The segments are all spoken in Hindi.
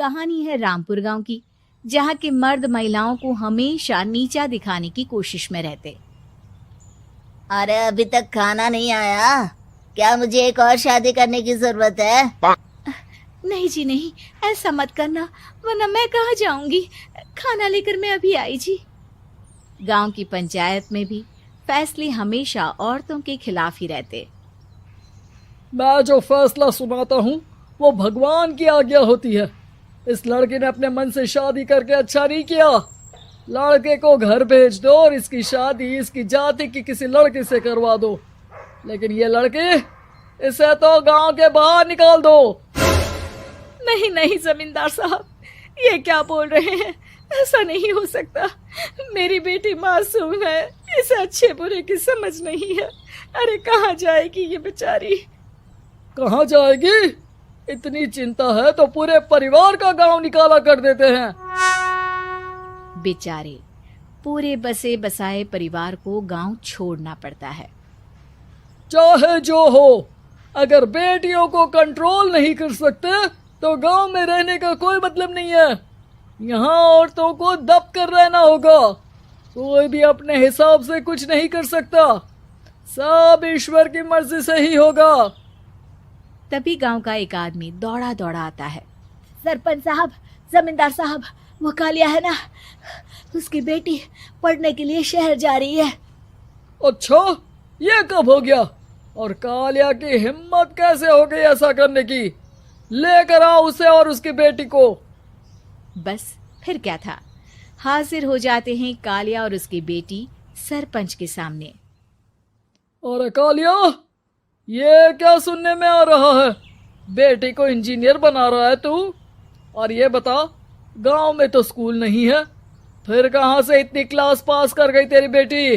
कहानी है रामपुर गांव की, जहां के मर्द महिलाओं को हमेशा नीचा दिखाने की कोशिश में रहते। अरे अभी तक खाना नहीं आया, क्या मुझे एक और शादी करने की जरूरत है? नहीं जी नहीं, ऐसा मत करना, वरना मैं कहाँ जाऊंगी। खाना लेकर मैं अभी आई जी। गांव की पंचायत में भी फैसले हमेशा औरतों के खिलाफ ही रहते। मैं जो फैसला सुनाता हूँ वो भगवान की आज्ञा होती है। इस लड़के ने अपने मन से शादी करके अच्छा नहीं किया। लड़के को घर भेज दो और इसकी शादी इसकी जाति की किसी लड़के से करवा दो, लेकिन ये लड़की, इसे तो गांव के बाहर निकाल दो। नहीं नहीं जमींदार साहब, ये क्या बोल रहे हैं? ऐसा नहीं हो सकता। मेरी बेटी मासूम है, इसे अच्छे बुरे की समझ नहीं है। अरे कहाँ जाएगी ये बेचारी? कहाँ जाएगी? इतनी चिंता है तो पूरे परिवार का गांव निकाला कर देते हैं। बेचारे पूरे बसे बसाए परिवार को गांव छोड़ना पड़ता है। चाहे जो हो, अगर बेटियों को कंट्रोल नहीं कर सकते तो गांव में रहने का कोई मतलब नहीं है। यहाँ औरतों को दब कर रहना होगा। कोई भी अपने हिसाब से कुछ नहीं कर सकता, सब ईश्वर की मर्जी से ही होगा। तभी गांव का एक आदमी दौड़ा दौड़ा आता है। सरपंच साहब, जमींदार साहब, वो कालिया है ना, उसकी बेटी पढ़ने के लिए शहर जा रही है। अच्छा, ये कब हो गया? और कालिया की हिम्मत कैसे हो गई ऐसा करने की? लेकर आओ उसे और उसकी बेटी को। बस फिर क्या था, हाजिर हो जाते हैं कालिया और उसकी बेटी सरपंच के सामने। और कालिया, ये क्या सुनने में आ रहा है? बेटी को इंजीनियर बना रहा है तू? और ये बता, गांव में तो स्कूल नहीं है, फिर कहां से इतनी क्लास पास कर गई तेरी बेटी?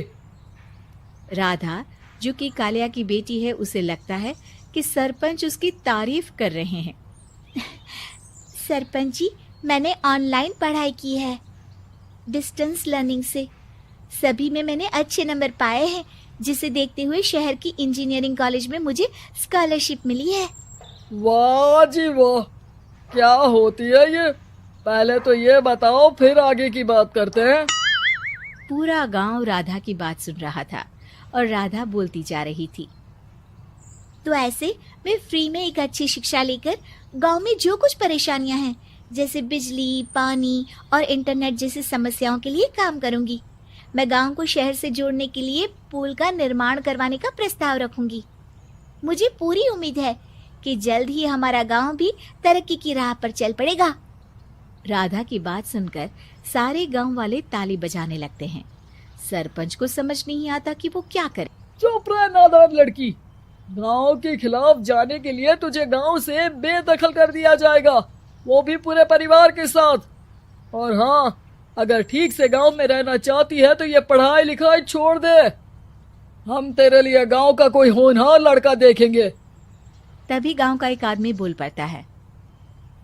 राधा, जो कि कालिया की बेटी है, उसे लगता है कि सरपंच उसकी तारीफ कर रहे हैं। सरपंच जी, मैंने ऑनलाइन पढ़ाई की है, डिस्टेंस लर्निंग से। सभी में मैंने अच्छे नंबर पाए हैं, जिसे देखते हुए शहर की इंजीनियरिंग कॉलेज में मुझे स्कॉलरशिप मिली है। वाह जी वाह, क्या होती है ये? पहले तो ये बताओ, फिर आगे की बात करते हैं। पूरा गांव राधा की बात सुन रहा था और राधा बोलती जा रही थी। तो ऐसे मैं फ्री में एक अच्छी शिक्षा लेकर गांव में जो कुछ परेशानियां हैं, जैसे बिजली, पानी और इंटरनेट जैसी समस्याओं के लिए काम करूंगी। मैं गांव को शहर से जोड़ने के लिए पुल का निर्माण करवाने का प्रस्ताव रखूंगी। मुझे पूरी उम्मीद है कि जल्द ही हमारा गांव भी तरक्की की राह पर चल पड़ेगा। राधा की बात सुनकर सारे गांव वाले ताली बजाने लगते हैं। सरपंच को समझ नहीं आता कि वो क्या करे। चुप रह नादान लड़की, गांव के खिलाफ जाने के लिए तुझे गांव से बेदखल कर दिया जाएगा, वो भी पूरे परिवार के साथ। और हाँ, अगर ठीक से गांव में रहना चाहती है तो ये पढ़ाई लिखाई छोड़ दे। हम तेरे लिए गांव का कोई होनहार लड़का देखेंगे। तभी गांव का एक आदमी बोल पड़ता है।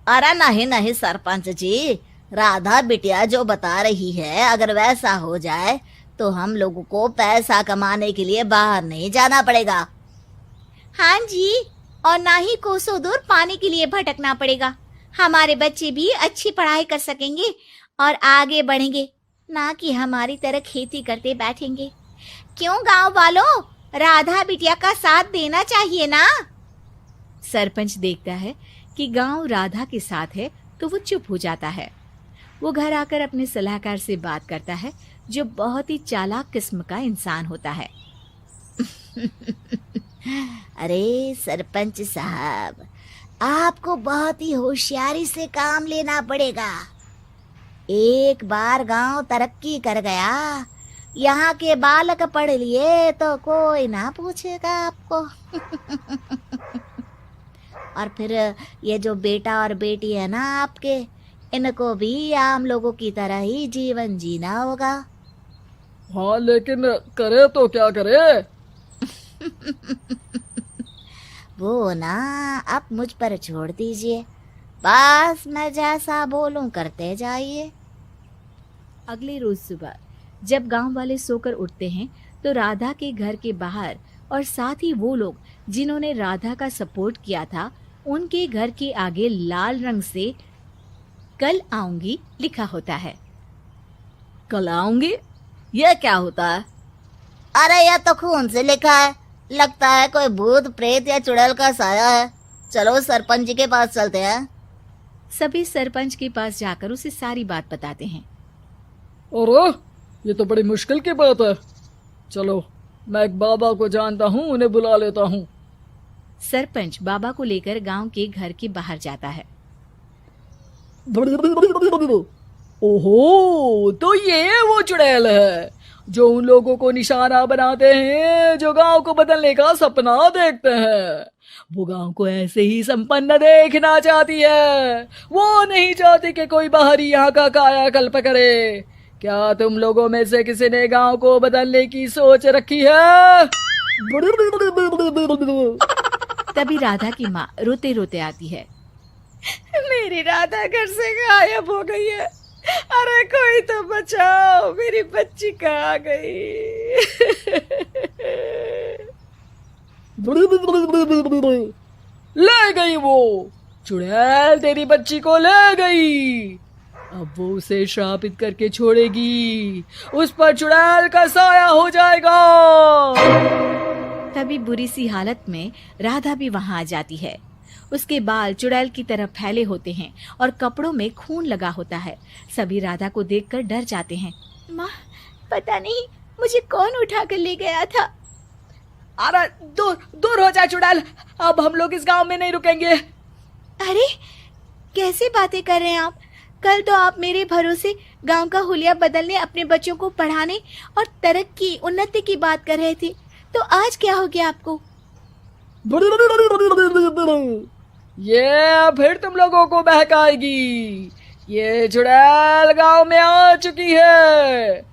अरे नहीं नहीं सरपंच जी, राधा बिटिया जो बता रही है, अगर वैसा हो जाए तो हम लोगों को पैसा कमाने के लिए बाहर नहीं जाना पड़ेगा। हाँ जी, और ना ही कोसों दूर पानी के लिए भटकना पड़ेगा। हमारे बच्चे भी अच्छी पढ़ाई कर सकेंगे और आगे बढ़ेंगे, ना कि हमारी तरह खेती करते बैठेंगे। क्यों गांव वालों, राधा बिटिया का साथ देना चाहिए ना। सरपंच देखता है कि गांव राधा के साथ है तो वो चुप हो जाता है। वो घर आकर अपने सलाहकार से बात करता है, जो बहुत ही चालाक किस्म का इंसान होता है। अरे सरपंच साहब, आपको बहुत ही होशियारी से काम लेना पड़ेगा। एक बार गांव तरक्की कर गया, यहाँ के बालक पढ़ लिए तो कोई ना पूछेगा आपको। और फिर ये जो बेटा और बेटी है ना आपके, इनको भी आम लोगों की तरह ही जीवन जीना होगा। हाँ, लेकिन करे तो क्या करे? वो ना आप मुझ पर छोड़ दीजिए, बस मैं जैसा बोलूं करते जाइए। अगले रोज सुबह जब गांव वाले सोकर उठते हैं तो राधा के घर के बाहर और साथ ही वो लोग जिन्होंने राधा का सपोर्ट किया था, उनके घर के आगे लाल रंग से कल आऊंगी लिखा होता है। कल आऊंगी, यह क्या होता है? अरे यह तो खून से लिखा है, लगता है कोई भूत प्रेत या चुड़ैल का साया है। चलो सरपंच जी के पास चलते हैं। सभी सरपंच के पास जाकर उसे सारी बात बताते हैं। अरे ये तो बड़ी मुश्किल की बात है। चलो मैं एक बाबा को जानता हूँ, उन्हें बुला लेता हूँ। सरपंच बाबा को लेकर गांव के घर के बाहर जाता है। ओहो, तो ये वो चुड़ैल है जो उन लोगों को निशाना बनाते हैं जो गांव को बदलने का सपना देखते हैं। वो गांव को ऐसे ही संपन्न देखना चाहती है, वो नहीं चाहती कि कोई बाहरी यहाँ का कायाकल्प करे। क्या तुम लोगों में से किसी ने गांव को बदलने की सोच रखी है? तभी राधा की माँ रोते रोते आती है। मेरी राधा घर से गायब हो गई है। अरे कोई तो बचाओ, मेरी बच्ची कहाँ गई? ले गई वो चुड़ैल, तेरी बच्ची को ले गई। अब वो उसे श्रापित करके छोड़ेगी, उस पर चुड़ैल का साया हो जाएगा। तभी बुरी सी हालत में राधा भी वहां आ जाती है। उसके बाल चुड़ैल की तरह फैले होते हैं और कपड़ों में खून लगा होता है। सभी राधा को देखकर डर जाते हैं। माँ, पता नहीं मुझे कौन उठा कर ले गया था। अरे दूर दूर हो जा चुड़ैल, अब हम लोग इस गांव में नहीं रुकेंगे। अरे कैसी बातें कर रहे हैं आप? कल तो आप मेरे भरोसे गांव का हुलिया बदलने, अपने बच्चों को पढ़ाने और तरक्की उन्नति की बात कर रहे थे, तो आज क्या हो गया आपको? ये फिर तुम लोगों को बहकाएगी। ये चुड़ैल गांव में आ चुकी है,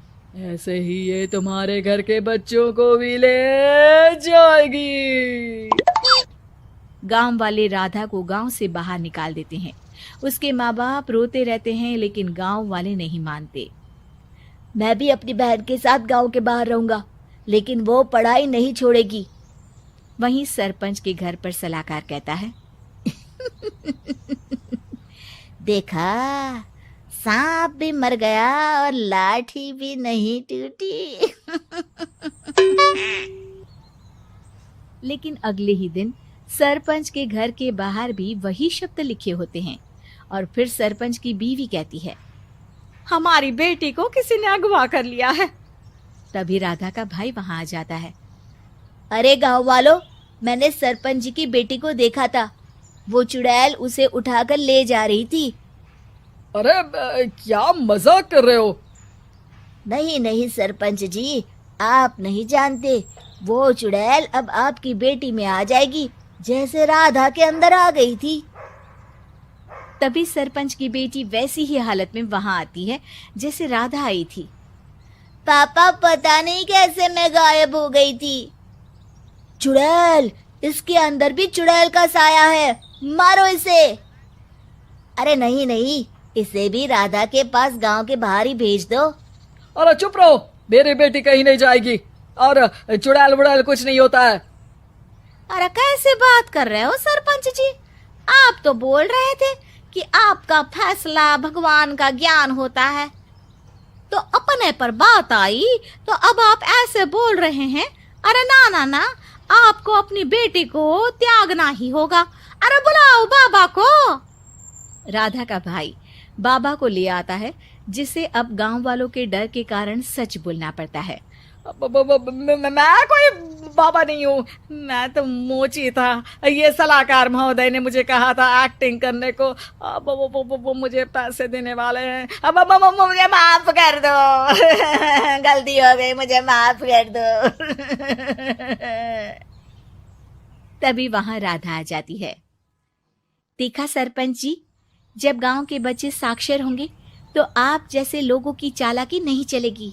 ऐसे ही ये तुम्हारे घर के बच्चों को भी ले जाएगी। गांव वाले राधा को गांव से बाहर निकाल देते हैं। उसके माँ बाप रोते रहते हैं, लेकिन गांव वाले नहीं मानते। मैं भी अपनी बहन के साथ गांव के बाहर रहूंगा, लेकिन वो पढ़ाई नहीं छोड़ेगी। वहीं सरपंच के घर पर सलाहकार कहता है। देखा, सांप भी मर गया और लाठी भी नहीं टूटी। लेकिन अगले ही दिन सरपंच के घर के बाहर भी वही शब्द लिखे होते हैं। और फिर सरपंच की बीवी कहती है, हमारी बेटी को किसी ने अगवा कर लिया है। तभी राधा का भाई वहां आ जाता है। अरे गांव वालों, मैंने सरपंच जी की बेटी को देखा था, वो चुड़ैल उसे उठाकर ले जा रही थी। अरे क्या मजाक कर रहे हो? नहीं नहीं सरपंच जी, आप नहीं जानते, वो चुड़ैल अब आपकी बेटी में आ जाएगी, जैसे राधा के अंदर आ गई थी। तभी सरपंच की बेटी वैसी ही हालत में वहां आती है जैसे राधा आई थी। पापा, पता नहीं कैसे मैं गायब हो गई थी। चुड़ैल, इसके अंदर भी चुड़ैल का साया है, मारो इसे। अरे नहीं नहीं, इसे भी राधा के पास गांव के बाहर ही भेज दो। अरे चुप रहो, मेरी बेटी कहीं नहीं जाएगी और चुड़ैल बुड़ैल कुछ नहीं होता है। अरे कैसे बात कर रहे हो सरपंच जी? आप तो बोल रहे थे कि आपका फैसला भगवान का ज्ञान होता है, तो अपने पर बात आई तो अब आप ऐसे बोल रहे हैं। अरे ना ना ना, आपको अपनी बेटी को त्यागना ही होगा। अरे बुलाओ बाबा को। राधा का भाई बाबा को ले आता है, जिसे अब गांव वालों के डर के कारण सच बोलना पड़ता है। मैं कोई बाबा नहीं हूँ, मैं तो मोची था। ये सलाहकार महोदय ने मुझे कहा था एक्टिंग करने को। अब वो मुझे पैसे देने वाले हैं। अब मुझे माफ कर दो। गलती हो गई, मुझे माफ कर दो। तभी वहां राधा आ जाती है। देखा सरपंच जी, जब गांव के बच्चे साक्षर होंगे तो आप जैसे लोगों की चालाकी नहीं चलेगी।